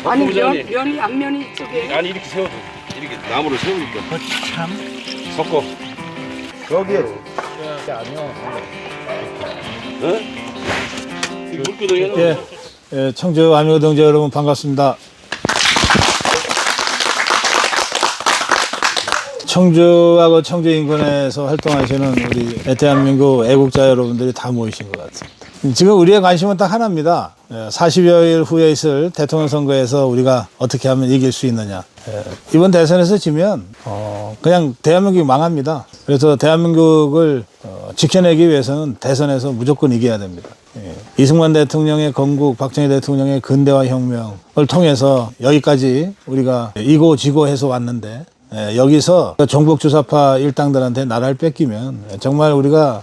아니 면이 앞면이 저기 아니 이렇게 세워도 이렇게 나무를 세우니까 참. 섞어. 여기에 어? 이 물구덩이는 예, 청주 아미고동지 여러분 반갑습니다. 청주하고 청주 인근에서 활동하시는 우리 대한민국 애국자 여러분들이 다 모이신 것 같습니다. 지금 우리의 관심은 딱 하나입니다. 40여일 후에 있을 대통령 선거에서 우리가 어떻게 하면 이길 수 있느냐. 이번 대선에서 지면 그냥 대한민국이 망합니다. 그래서 대한민국을 지켜내기 위해서는 대선에서 무조건 이겨야 됩니다. 이승만 대통령의 건국, 박정희 대통령의 근대화 혁명을 통해서 여기까지 우리가 이고지고 해서 왔는데 여기서 종북주사파 일당들한테 나라를 뺏기면 정말 우리가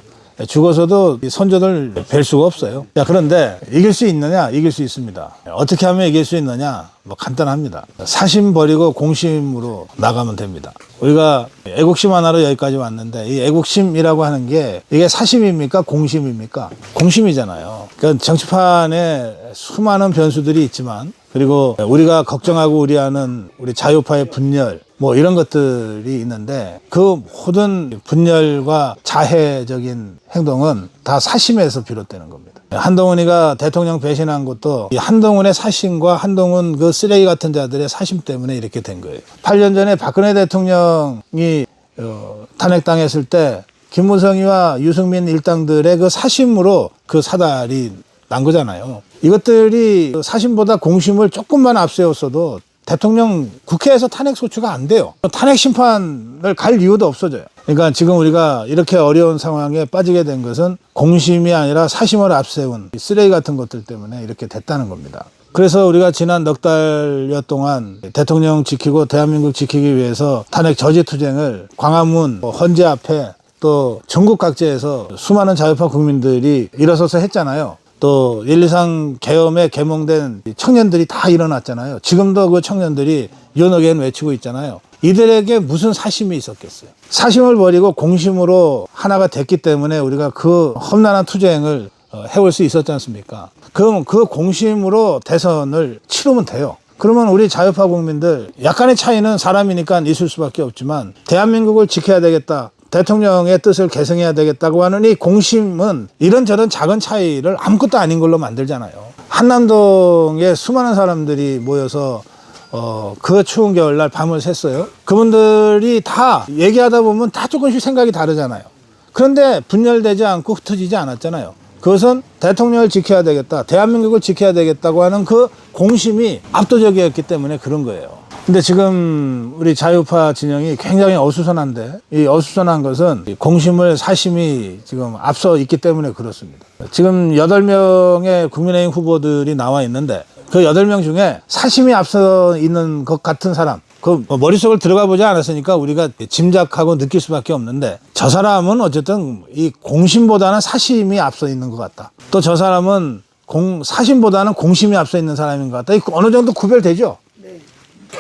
죽어서도 선조들 뵐 수가 없어요. 자, 그런데 이길 수 있느냐? 이길 수 있습니다. 어떻게 하면 이길 수 있느냐? 뭐 간단합니다. 사심 버리고 공심으로 나가면 됩니다. 우리가 애국심 하나로 여기까지 왔는데 이 애국심이라고 하는 게 이게 사심입니까? 공심입니까? 공심이잖아요. 그러니까 정치판에 수많은 변수들이 있지만 그리고 우리가 걱정하고 우려하는 우리 자유파의 분열 뭐 이런 것들이 있는데 그 모든 분열과 자해적인 행동은 다 사심에서 비롯되는 겁니다. 한동훈이가 대통령 배신한 것도 이 한동훈의 사심과 한동훈 그 쓰레기 같은 자들의 사심 때문에 이렇게 된 거예요. 8년 전에 박근혜 대통령이 탄핵당했을 때 김무성이와 유승민 일당들의 그 사심으로 그 사달이 난 거잖아요. 이것들이 사심보다 공심을 조금만 앞세웠어도 대통령 국회에서 탄핵 소추가 안 돼요. 탄핵 심판을 갈 이유도 없어져요. 그러니까 지금 우리가 이렇게 어려운 상황에 빠지게 된 것은 공심이 아니라 사심을 앞세운 쓰레기 같은 것들 때문에 이렇게 됐다는 겁니다. 그래서 우리가 지난 넉 달여 동안 대통령 지키고 대한민국 지키기 위해서 탄핵 저지투쟁을 광화문, 헌재 앞에 또 전국 각지에서 수많은 자유파 국민들이 일어서서 했잖아요. 또 123 계엄에 계몽된 청년들이 다 일어났잖아요. 지금도 그 청년들이 연어겐 외치고 있잖아요. 이들에게 무슨 사심이 있었겠어요. 사심을 버리고 공심으로 하나가 됐기 때문에 우리가 그 험난한 투쟁을 해올 수 있었지 않습니까? 그럼 그 공심으로 대선을 치르면 돼요. 그러면 우리 자유파 국민들 약간의 차이는 사람이니까 있을 수밖에 없지만 대한민국을 지켜야 되겠다. 대통령의 뜻을 계승해야 되겠다고 하는 이 공심은 이런저런 작은 차이를 아무것도 아닌 걸로 만들잖아요. 한남동에 수많은 사람들이 모여서 그 추운 겨울날 밤을 샜어요. 그분들이 다 얘기하다 보면 다 조금씩 생각이 다르잖아요. 그런데 분열되지 않고 흩어지지 않았잖아요. 그것은 대통령을 지켜야 되겠다, 대한민국을 지켜야 되겠다고 하는 그 공심이 압도적이었기 때문에 그런 거예요. 근데 지금 우리 자유파 진영이 굉장히 어수선한데 이 어수선한 것은 공심을 사심이 지금 앞서 있기 때문에 그렇습니다. 지금 8명의 국민의힘 후보들이 나와 있는데 그 8명 중에 사심이 앞서 있는 것 같은 사람 그 머릿속을 들어가 보지 않았으니까 우리가 짐작하고 느낄 수밖에 없는데 저 사람은 어쨌든 이 공심보다는 사심이 앞서 있는 것 같다. 또 저 사람은 사심보다는 공심이 앞서 있는 사람인 것 같다. 어느 정도 구별되죠?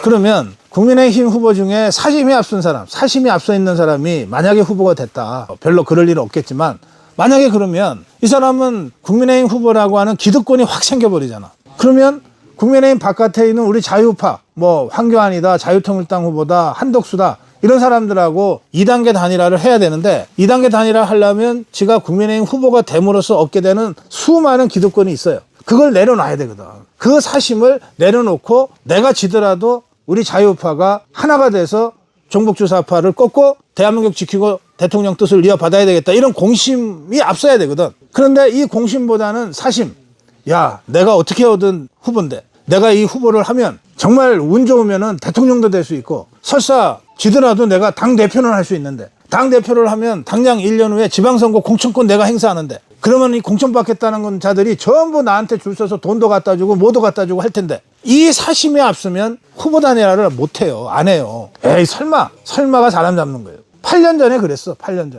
그러면 국민의힘 후보 중에 사심이 앞선 사람, 사심이 앞서 있는 사람이 만약에 후보가 됐다. 별로 그럴 일은 없겠지만 만약에 그러면 이 사람은 국민의힘 후보라고 하는 기득권이 확 생겨버리잖아. 그러면 국민의힘 바깥에 있는 우리 자유파, 뭐 황교안이다, 자유통일당 후보다, 한덕수다 이런 사람들하고 2단계 단일화를 해야 되는데 2단계 단일화 하려면 지가 국민의힘 후보가 됨으로써 얻게 되는 수많은 기득권이 있어요. 그걸 내려놔야 되거든. 그 사심을 내려놓고 내가 지더라도 우리 자유파가 하나가 돼서 종북주사파를 꺾고 대한민국 지키고 대통령 뜻을 이어받아야 되겠다. 이런 공심이 앞서야 되거든. 그런데 이 공심보다는 사심. 야, 내가 어떻게 얻은 후보인데 내가 이 후보를 하면 정말 운 좋으면은 대통령도 될 수 있고 설사 지더라도 내가 당대표는 할 수 있는데 당대표를 하면 당장 1년 후에 지방선거 공천권 내가 행사하는데 그러면 이 공천 받겠다는 건 자들이 전부 나한테 줄 서서 돈도 갖다 주고 뭐도 갖다 주고 할 텐데 이 사심이 앞서면 후보 단일화를 못 해요. 안 해요. 에이 설마가 사람 잡는 거예요. 8년 전에 그랬어. 8년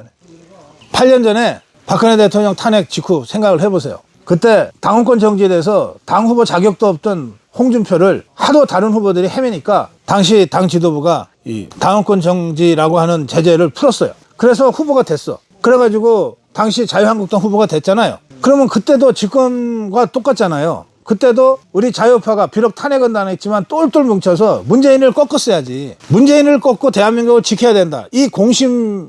전에 박근혜 대통령 탄핵 직후 생각을 해보세요. 그때 당원권 정지돼서 당 후보 자격도 없던 홍준표를 하도 다른 후보들이 헤매니까 당시 당 지도부가 이 당원권 정지라고 하는 제재를 풀었어요. 그래서 후보가 됐어. 그래가지고 당시 자유한국당 후보가 됐잖아요. 그러면 그때도 지금과 똑같잖아요. 그때도 우리 자유파가 비록 탄핵은 당했지만 똘똘 뭉쳐서 문재인을 꺾었어야지. 문재인을 꺾고 대한민국을 지켜야 된다. 이 공심이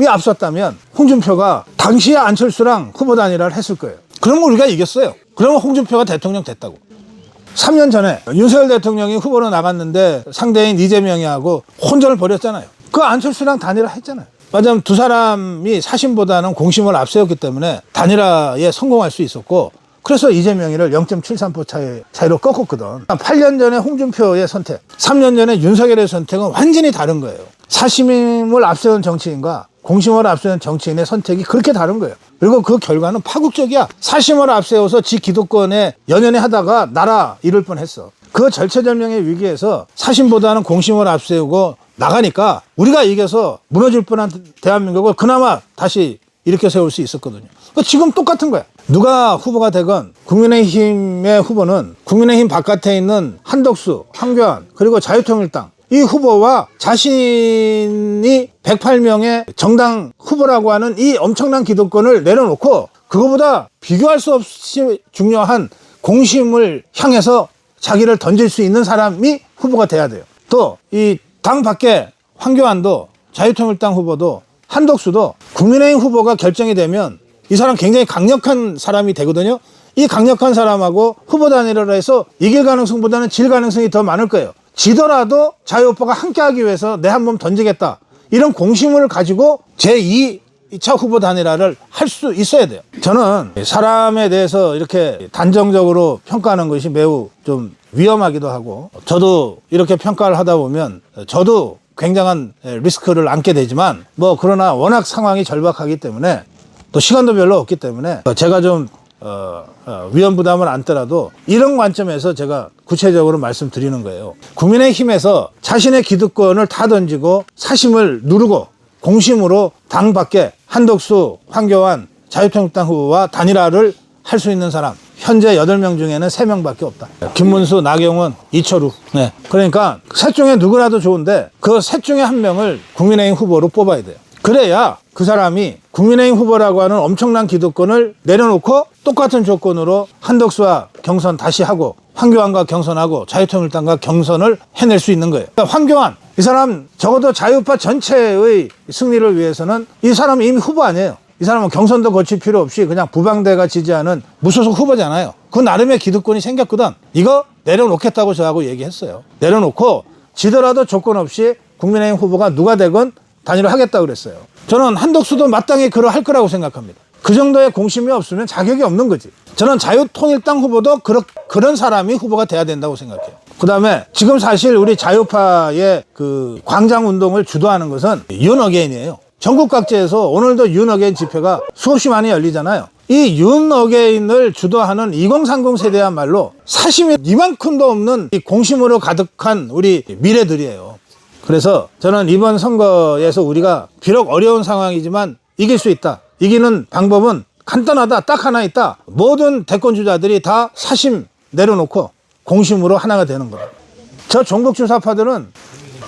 앞섰다면 홍준표가 당시에 안철수랑 후보 단일화를 했을 거예요. 그러면 우리가 이겼어요. 그러면 홍준표가 대통령 됐다고. 3년 전에 윤석열 대통령이 후보로 나갔는데 상대인 이재명이하고 혼전을 벌였잖아요. 그 안철수랑 단일화 했잖아요. 맞아요. 두 사람이 사심보다는 공심을 앞세웠기 때문에 단일화에 성공할 수 있었고, 그래서 이재명이를 0.73% 차이로 꺾었거든. 8년 전에 홍준표의 선택, 3년 전에 윤석열의 선택은 완전히 다른 거예요. 사심을 앞세운 정치인과 공심을 앞세운 정치인의 선택이 그렇게 다른 거예요. 그리고 그 결과는 파국적이야. 사심을 앞세워서 지 기득권에 연연해 하다가 나라 잃을 뻔했어. 그 절체절명의 위기에서 사심보다는 공심을 앞세우고 나가니까 우리가 이겨서 무너질 뻔한 대한민국을 그나마 다시 일으켜 세울 수 있었거든요. 지금 똑같은 거야. 누가 후보가 되건 국민의힘의 후보는 국민의힘 바깥에 있는 한덕수, 황교안, 그리고 자유통일당, 이 후보와 자신이 108명의 정당 후보라고 하는 이 엄청난 기득권을 내려놓고 그거보다 비교할 수 없이 중요한 공심을 향해서 자기를 던질 수 있는 사람이 후보가 돼야 돼요. 또 이 당 밖에 황교안도 자유통일당 후보도 한덕수도 국민의힘 후보가 결정이 되면 이 사람 굉장히 강력한 사람이 되거든요. 이 강력한 사람하고 후보 단일화를 해서 이길 가능성보다는 질 가능성이 더 많을 거예요. 지더라도 자유오빠가 함께하기 위해서 내 한 번 던지겠다, 이런 공심을 가지고 제2차 후보 단일화를 할 수 있어야 돼요. 저는 사람에 대해서 이렇게 단정적으로 평가하는 것이 매우 좀 위험하기도 하고, 저도 이렇게 평가를 하다 보면 저도 굉장한 리스크를 안게 되지만, 그러나 워낙 상황이 절박하기 때문에 또 시간도 별로 없기 때문에 제가 좀 위험 부담을 안더라도 이런 관점에서 제가 구체적으로 말씀드리는 거예요. 국민의힘에서 자신의 기득권을 다 던지고 사심을 누르고 공심으로 당 밖에 한덕수, 황교안, 자유통일당 후보와 단일화를 할 수 있는 사람, 현재 8명 중에는 3명밖에 없다. 김문수, 나경원, 이철우. 네. 그러니까 셋 중에 누구라도 좋은데 그 셋 중에 한 명을 국민의힘 후보로 뽑아야 돼요. 그래야 그 사람이 국민의힘 후보라고 하는 엄청난 기득권을 내려놓고 똑같은 조건으로 한덕수와 경선 다시 하고 황교안과 경선하고 자유통일당과 경선을 해낼 수 있는 거예요. 그러니까 황교안, 이 사람 적어도 자유파 전체의 승리를 위해서는 이 사람은 이미 후보 아니에요. 이 사람은 경선도 거칠 필요 없이 그냥 부방대가 지지하는 무소속 후보잖아요. 그 나름의 기득권이 생겼거든. 이거 내려놓겠다고 저하고 얘기했어요. 내려놓고 지더라도 조건 없이 국민의힘 후보가 누가 되건 단일화 하겠다고 그랬어요. 저는 한덕수도 마땅히 그러할 거라고 생각합니다. 그 정도의 공심이 없으면 자격이 없는 거지. 저는 자유통일당 후보도 그런 사람이 후보가 돼야 된다고 생각해요. 그 다음에 지금 사실 우리 자유파의 그 광장운동을 주도하는 것은 윤어게인이에요. 전국 각지에서 오늘도 윤어게인 집회가 수없이 많이 열리잖아요. 이 윤어게인을 주도하는 2030 세대야말로 사심이 이만큼도 없는 이 공심으로 가득한 우리 미래들이에요. 그래서 저는 이번 선거에서 우리가 비록 어려운 상황이지만 이길 수 있다. 이기는 방법은 간단하다. 딱 하나 있다. 모든 대권주자들이 다 사심 내려놓고 공심으로 하나가 되는 거다. 저 종북주사파들은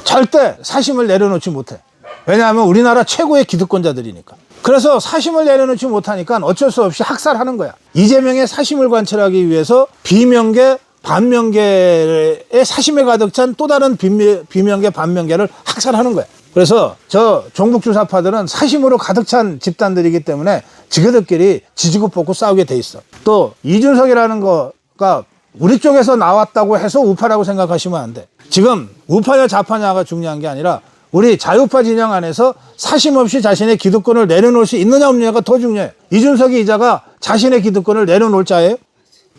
절대 사심을 내려놓지 못해. 왜냐하면 우리나라 최고의 기득권자들이니까. 그래서 사심을 내려놓지 못하니까 어쩔 수 없이 학살하는 거야. 이재명의 사심을 관철하기 위해서 비명계, 반명계의 사심에 가득 찬 또 다른 비명계, 반명계를 학살하는 거야. 그래서 저 종북주사파들은 사심으로 가득 찬 집단들이기 때문에 지그들끼리 지지고 뽑고 싸우게 돼 있어. 또 이준석이라는 거가 우리 쪽에서 나왔다고 해서 우파라고 생각하시면 안 돼. 지금 우파냐 좌파냐가 중요한 게 아니라 우리 자유파 진영 안에서 사심 없이 자신의 기득권을 내려놓을 수 있느냐 없느냐가 더 중요해요. 이준석이 이자가 자신의 기득권을 내려놓을 자예요?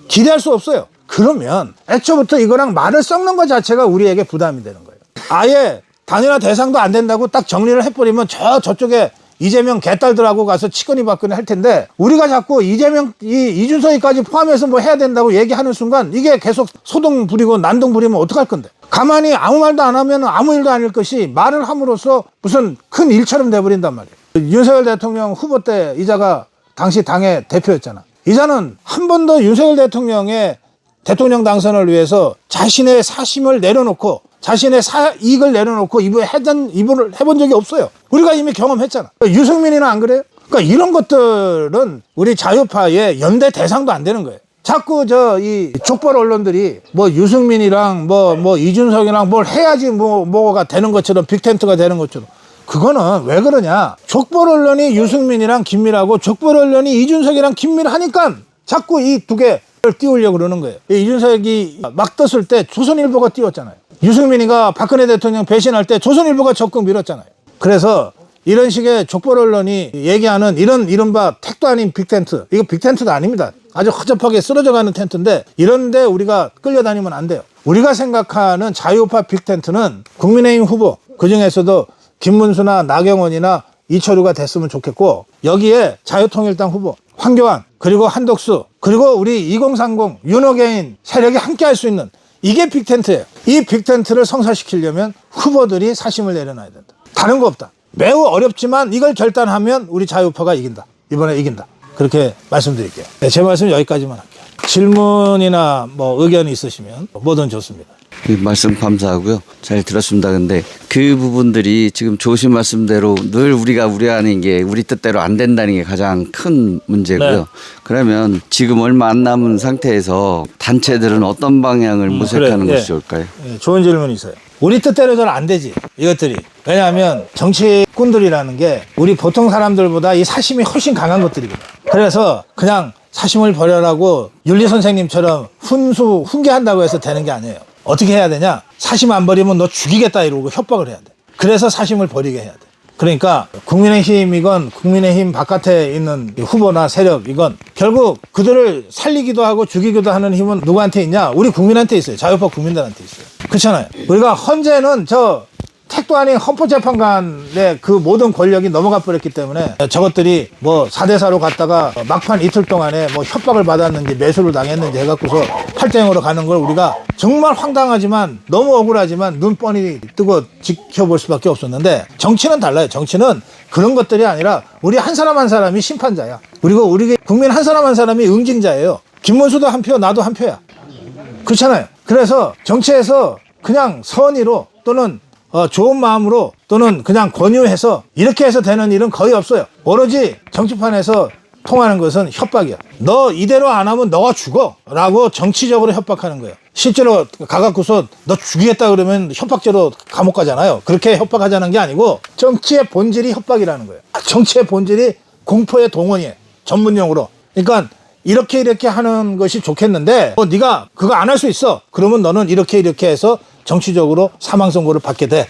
기대할 수 없어요. 그러면 애초부터 이거랑 말을 섞는 것 자체가 우리에게 부담이 되는 거예요. 아예 단일화 대상도 안 된다고 딱 정리를 해버리면 저쪽에 이재명 개딸들하고 가서 치거니 받거니 할 텐데, 우리가 자꾸 이준석이까지 포함해서 뭐 해야 된다고 얘기하는 순간 이게 계속 소동 부리고 난동 부리면 어떡할 건데. 가만히 아무 말도 안 하면 아무 일도 아닐 것이 말을 함으로써 무슨 큰 일처럼 돼버린단 말이에요. 윤석열 대통령 후보 때 이자가 당시 당의 대표였잖아. 이자는 한 번도 윤석열 대통령의 대통령 당선을 위해서 자신의 사심을 내려놓고 자신의 이익을 내려놓고 입을 해본 적이 없어요. 우리가 이미 경험했잖아. 유승민이는 안 그래요? 그러니까 이런 것들은 우리 자유파의 연대 대상도 안 되는 거예요. 자꾸 이 족벌 언론들이 뭐 유승민이랑 뭐 이준석이랑 뭘 해야지 뭐가 되는 것처럼 빅텐트가 되는 것처럼 그거는 왜 그러냐. 족벌 언론이 유승민이랑 김밀하고 족벌 언론이 이준석이랑 김밀 하니까 자꾸 이 두 개를 띄우려고 그러는 거예요. 이준석이 막 떴을 때 조선일보가 띄웠잖아요. 유승민이가 박근혜 대통령 배신할 때 조선일보가 적극 밀었잖아요. 그래서 이런 식의 족벌 언론이 얘기하는 이런 이른바 택도 아닌 빅텐트, 이거 빅텐트도 아닙니다. 아주 허접하게 쓰러져가는 텐트인데 이런데 우리가 끌려다니면 안 돼요. 우리가 생각하는 자유우파 빅텐트는 국민의힘 후보, 그중에서도 김문수나 나경원이나 이철우가 됐으면 좋겠고, 여기에 자유통일당 후보 황교안, 그리고 한덕수, 그리고 우리 2030 윤호개인 세력이 함께 할 수 있는 이게 빅텐트예요. 이 빅텐트를 성사시키려면 후보들이 사심을 내려놔야 된다. 다른 거 없다. 매우 어렵지만 이걸 결단하면 우리 자유우파가 이긴다. 이번에 이긴다. 그렇게 말씀드릴게요. 네, 제 말씀 여기까지만 할게요. 질문이나 뭐 의견이 있으시면 뭐든 좋습니다. 말씀 감사하고요. 잘 들었습니다. 근데 그 부분들이 지금 좋으신 말씀대로 늘 우리가 우려하는 게 우리 뜻대로 안 된다는 게 가장 큰 문제고요. 네. 그러면 지금 얼마 안 남은 상태에서 단체들은 어떤 방향을 모색하는 그래, 것이 예. 좋을까요? 예, 좋은 질문이세요. 우리 뜻대로 잘 안 되지, 이것들이. 왜냐하면 정치꾼들이라는 게 우리 보통 사람들보다 이 사심이 훨씬 강한 것들이거든. 그래서 그냥 사심을 버려라고 윤리 선생님처럼 훈계한다고 해서 되는 게 아니에요. 어떻게 해야 되냐? 사심 안 버리면 너 죽이겠다 이러고 협박을 해야 돼. 그래서 사심을 버리게 해야 돼. 그러니까 국민의힘이건 국민의힘 바깥에 있는 후보나 세력, 이건 결국 그들을 살리기도 하고 죽이기도 하는 힘은 누구한테 있냐? 우리 국민한테 있어요. 자유파 국민들한테 있어요. 그렇잖아요. 우리가 헌재는 택도 아닌 헌법재판관의 그 모든 권력이 넘어가 버렸기 때문에 저것들이 뭐 4대4로 갔다가 막판 이틀 동안에 뭐 협박을 받았는지 매수를 당했는지 해갖고서 8대0으로 가는 걸 우리가 정말 황당하지만 너무 억울하지만 눈 뻔히 뜨고 지켜볼 수밖에 없었는데, 정치는 달라요. 정치는 그런 것들이 아니라 우리 한 사람 한 사람이 심판자야. 그리고 우리 국민 한 사람 한 사람이 응징자예요. 김문수도 한 표, 나도 한 표야. 그렇잖아요. 그래서 정치에서 그냥 선의로 또는 좋은 마음으로 또는 그냥 권유해서 이렇게 해서 되는 일은 거의 없어요. 오로지 정치판에서 통하는 것은 협박이야. 너 이대로 안 하면 너가 죽어 라고 정치적으로 협박하는 거예요. 실제로 가갖고서 너 죽이겠다 그러면 협박죄로 감옥 가잖아요. 그렇게 협박하자는 게 아니고 정치의 본질이 협박이라는 거예요. 정치의 본질이 공포의 동원이에요. 전문용어로. 그러니까 이렇게 하는 것이 좋겠는데 네가 그거 안 할 수 있어. 그러면 너는 이렇게 해서 정치적으로 사망 선고를 받게 돼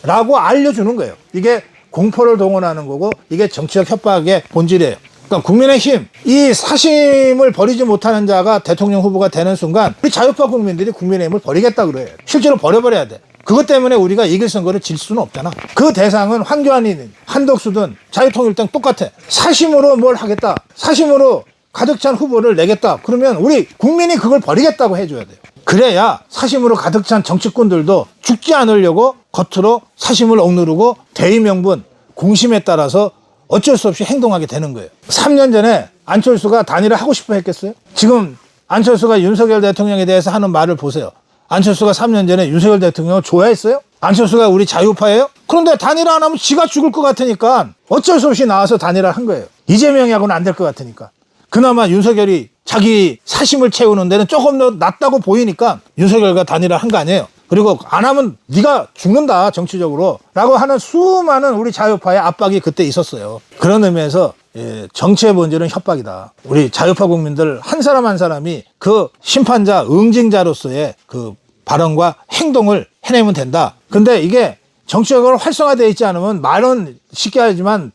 라고 알려주는 거예요. 이게 공포를 동원하는 거고 이게 정치적 협박의 본질이에요. 그러니까 국민의힘, 이 사심을 버리지 못하는 자가 대통령 후보가 되는 순간 우리 자유파 국민들이 국민의힘을 버리겠다 그래요. 실제로 버려버려야 돼. 그것 때문에 우리가 이길 선거를 질 수는 없잖아. 그 대상은 황교안이든 한덕수든 자유통일당 똑같아. 사심으로 뭘 하겠다, 사심으로 가득 찬 후보를 내겠다 그러면 우리 국민이 그걸 버리겠다고 해줘야 돼요. 그래야 사심으로 가득 찬 정치꾼들도 죽지 않으려고 겉으로 사심을 억누르고 대의명분, 공심에 따라서 어쩔 수 없이 행동하게 되는 거예요. 3년 전에 안철수가 단일화 하고 싶어 했겠어요? 지금 안철수가 윤석열 대통령에 대해서 하는 말을 보세요. 안철수가 3년 전에 윤석열 대통령을 좋아했어요? 안철수가 우리 자유파예요? 그런데 단일화 안 하면 지가 죽을 것 같으니까 어쩔 수 없이 나와서 단일화를 한 거예요. 이재명하고는 안 될 것 같으니까. 그나마 윤석열이 자기 사심을 채우는 데는 조금 더 낫다고 보이니까 윤석열과 단일화를 한 거 아니에요. 그리고 안 하면 네가 죽는다 정치적으로 라고 하는 수많은 우리 자유파의 압박이 그때 있었어요. 그런 의미에서 정치의 본질은 협박이다. 우리 자유파 국민들 한 사람 한 사람이 그 심판자, 응징자로서의 그 발언과 행동을 해내면 된다. 근데 이게 정치적으로 활성화되어 있지 않으면 말은 쉽게 하지만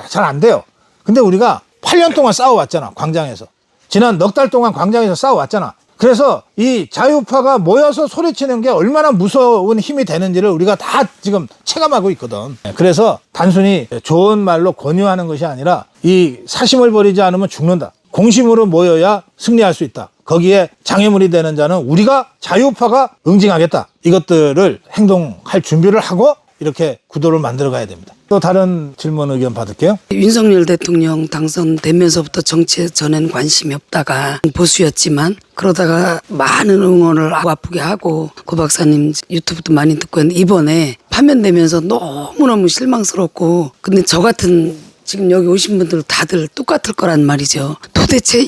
잘 안 돼요. 근데 우리가 8년 동안 싸워왔잖아. 광장에서. 지난 넉 달 동안 광장에서 싸워왔잖아. 그래서 이 자유파가 모여서 소리치는 게 얼마나 무서운 힘이 되는지를 우리가 다 지금 체감하고 있거든. 그래서 단순히 좋은 말로 권유하는 것이 아니라 이 사심을 버리지 않으면 죽는다. 공심으로 모여야 승리할 수 있다. 거기에 장애물이 되는 자는 우리가 자유파가 응징하겠다. 이것들을 행동할 준비를 하고 이렇게 구도를 만들어 가야 됩니다. 또 다른 질문 의견 받을게요. 윤석열 대통령 당선되면서부터 정치에 전에는 관심이 없다가 보수였지만 그러다가 많은 응원을 아프게 하고 고 박사님 유튜브도 많이 듣고 했는데 이번에 파면되면서 너무너무 실망스럽고, 근데 저 같은 지금 여기 오신 분들 다들 똑같을 거란 말이죠. 도대체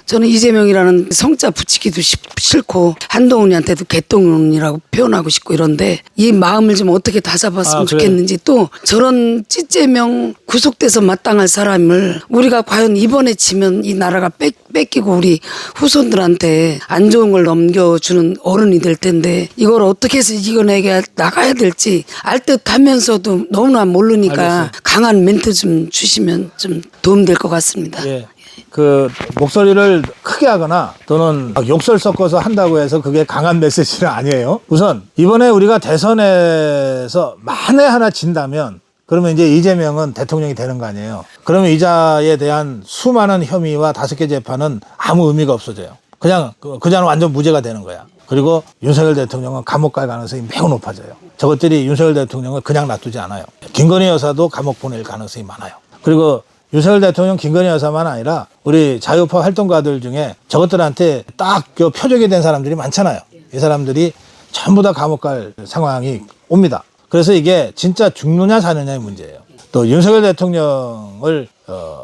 저는 이재명이라는 성자 붙이기도 싫고 한동훈이한테도 개똥이라고 표현하고 싶고 이런데 이 마음을 좀 어떻게 다잡았으면 좋겠는지 또 저런 찌재명 구속돼서 마땅할 사람을 우리가 과연 이번에 치면 이 나라가 뺏기고 우리 후손들한테 안 좋은 걸 넘겨주는 어른이 될 텐데 이걸 어떻게 해서 이겨내게 나가야 될지 알 듯하면서도 너무나 모르니까 알겠어요. 강한 멘트 좀 주시면 좀 도움될 것 같습니다. 예. 그 목소리를 크게 하거나 또는 막 욕설 섞어서 한다고 해서 그게 강한 메시지는 아니에요. 우선 이번에 우리가 대선에서 만에 하나 진다면 그러면 이제 이재명은 대통령이 되는 거 아니에요. 그러면 이자에 대한 수많은 혐의와 5개 재판은 아무 의미가 없어져요. 그냥 그자는 완전 무죄가 되는 거야. 그리고 윤석열 대통령은 감옥 갈 가능성이 매우 높아져요. 저것들이 윤석열 대통령을 그냥 놔두지 않아요. 김건희 여사도 감옥 보낼 가능성이 많아요. 그리고 윤석열 대통령, 김건희 여사만 아니라 우리 자유파 활동가들 중에 저것들한테 딱 그 표적이 된 사람들이 많잖아요. 이 사람들이 전부 다 감옥 갈 상황이 옵니다. 그래서 이게 진짜 죽느냐 사느냐의 문제예요. 또 윤석열 대통령을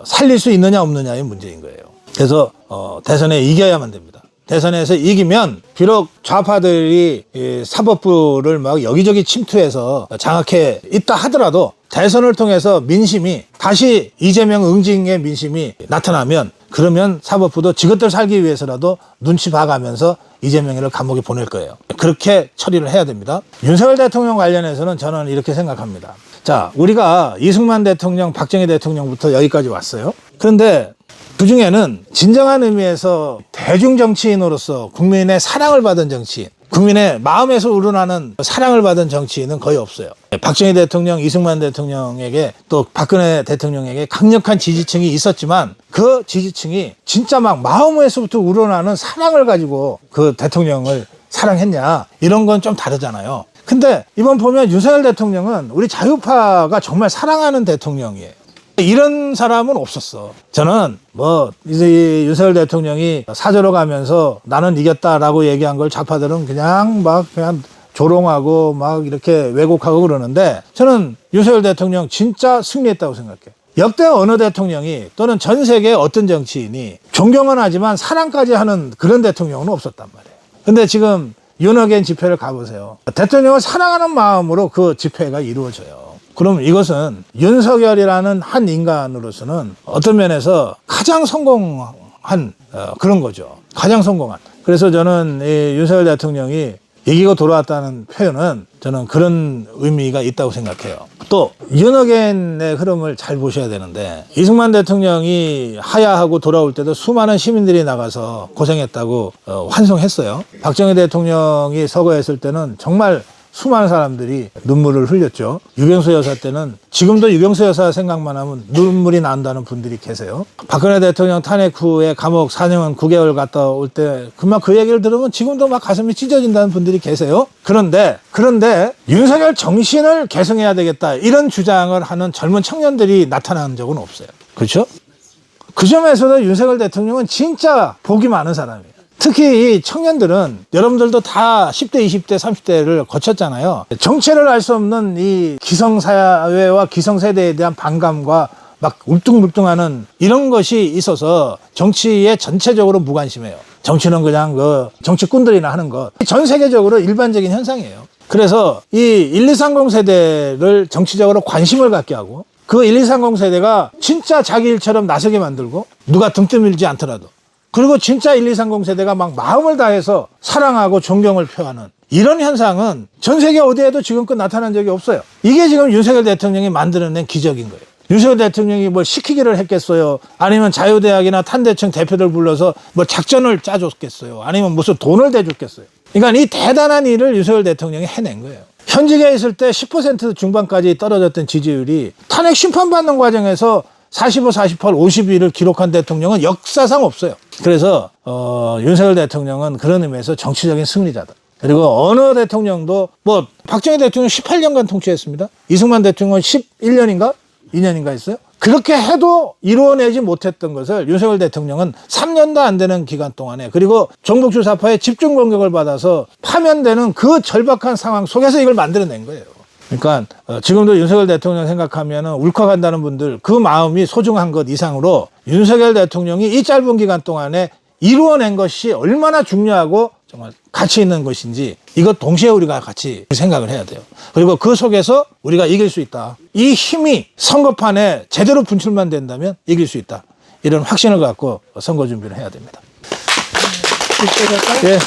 살릴 수 있느냐 없느냐의 문제인 거예요. 그래서 대선에 이겨야만 됩니다. 대선에서 이기면 비록 좌파들이 이 사법부를 막 여기저기 침투해서 장악해 있다 하더라도 대선을 통해서 민심이 다시 이재명 응징의 민심이 나타나면 그러면 사법부도 지것들 살기 위해서라도 눈치 봐가면서 이재명을 감옥에 보낼 거예요. 그렇게 처리를 해야 됩니다. 윤석열 대통령 관련해서는 저는 이렇게 생각합니다. 자, 우리가 이승만 대통령, 박정희 대통령부터 여기까지 왔어요. 그런데 그중에는 진정한 의미에서 대중정치인으로서 국민의 사랑을 받은 정치인, 국민의 마음에서 우러나는 사랑을 받은 정치인은 거의 없어요. 박정희 대통령, 이승만 대통령에게 또 박근혜 대통령에게 강력한 지지층이 있었지만 그 지지층이 진짜 막 마음에서부터 우러나는 사랑을 가지고 그 대통령을 사랑했냐 이런 건 좀 다르잖아요. 근데 이번 보면 윤석열 대통령은 우리 자유파가 정말 사랑하는 대통령이에요. 이런 사람은 없었어. 저는 이제 윤석열 대통령이 사저로 가면서 나는 이겼다라고 얘기한 걸 좌파들은 그냥 조롱하고 막 이렇게 왜곡하고 그러는데 저는 윤석열 대통령 진짜 승리했다고 생각해요. 역대 어느 대통령이 또는 전 세계 어떤 정치인이 존경은 하지만 사랑까지 하는 그런 대통령은 없었단 말이에요. 근데 지금 윤어겐 집회를 가보세요. 대통령을 사랑하는 마음으로 그 집회가 이루어져요. 그럼 이것은 윤석열이라는 한 인간으로서는 어떤 면에서 가장 성공한 그런 거죠. 가장 성공한. 그래서 저는 이 윤석열 대통령이 이기고 돌아왔다는 표현은 저는 그런 의미가 있다고 생각해요. 또 윤어겐의 흐름을 잘 보셔야 되는데 이승만 대통령이 하야하고 돌아올 때도 수많은 시민들이 나가서 고생했다고 환송했어요. 박정희 대통령이 서거했을 때는 정말 수많은 사람들이 눈물을 흘렸죠. 유경수 여사 때는 지금도 유경수 여사 생각만 하면 눈물이 난다는 분들이 계세요. 박근혜 대통령 탄핵 후에 감옥 4년 9개월 갔다 올 때 그만 그 얘기를 들으면 지금도 막 가슴이 찢어진다는 분들이 계세요. 그런데 윤석열 정신을 계승해야 되겠다 이런 주장을 하는 젊은 청년들이 나타난 적은 없어요. 그렇죠? 그 점에서도 윤석열 대통령은 진짜 복이 많은 사람이에요. 특히 이 청년들은 여러분들도 다 10대, 20대, 30대를 거쳤잖아요. 정체를 알 수 없는 이 기성사회와 기성세대에 대한 반감과 막 울퉁불퉁하는 이런 것이 있어서 정치에 전체적으로 무관심해요. 정치는 그냥 그 정치꾼들이나 하는 것. 전 세계적으로 일반적인 현상이에요. 그래서 이 1230 세대를 정치적으로 관심을 갖게 하고 그 1230 세대가 진짜 자기 일처럼 나서게 만들고 누가 등 떠밀지 않더라도 그리고 진짜 1230 세대가 막 마음을 다해서 사랑하고 존경을 표하는 이런 현상은 전 세계 어디에도 지금껏 나타난 적이 없어요. 이게 지금 윤석열 대통령이 만들어낸 기적인 거예요. 윤석열 대통령이 뭘 시키기를 했겠어요? 아니면 자유대학이나 탄대청 대표들 불러서 뭐 작전을 짜줬겠어요? 아니면 무슨 돈을 대줬겠어요? 그러니까 이 대단한 일을 윤석열 대통령이 해낸 거예요. 현직에 있을 때 10% 중반까지 떨어졌던 지지율이 탄핵 심판받는 과정에서 45, 48, 52를 기록한 대통령은 역사상 없어요. 그래서 윤석열 대통령은 그런 의미에서 정치적인 승리자다. 그리고 어느 대통령도 박정희 대통령 18년간 통치했습니다. 이승만 대통령은 11년인가 2년인가 했어요. 그렇게 해도 이루어내지 못했던 것을 윤석열 대통령은 3년도 안 되는 기간 동안에 그리고 정북 주사파의 집중 공격을 받아서 파면되는 그 절박한 상황 속에서 이걸 만들어낸 거예요. 그러니까 지금도 윤석열 대통령 생각하면 울컥한다는 분들 그 마음이 소중한 것 이상으로 윤석열 대통령이 이 짧은 기간 동안에 이루어낸 것이 얼마나 중요하고 정말 가치 있는 것인지 이것 동시에 우리가 같이 생각을 해야 돼요. 그리고 그 속에서 우리가 이길 수 있다. 이 힘이 선거판에 제대로 분출만 된다면 이길 수 있다. 이런 확신을 갖고 선거 준비를 해야 됩니다. 예.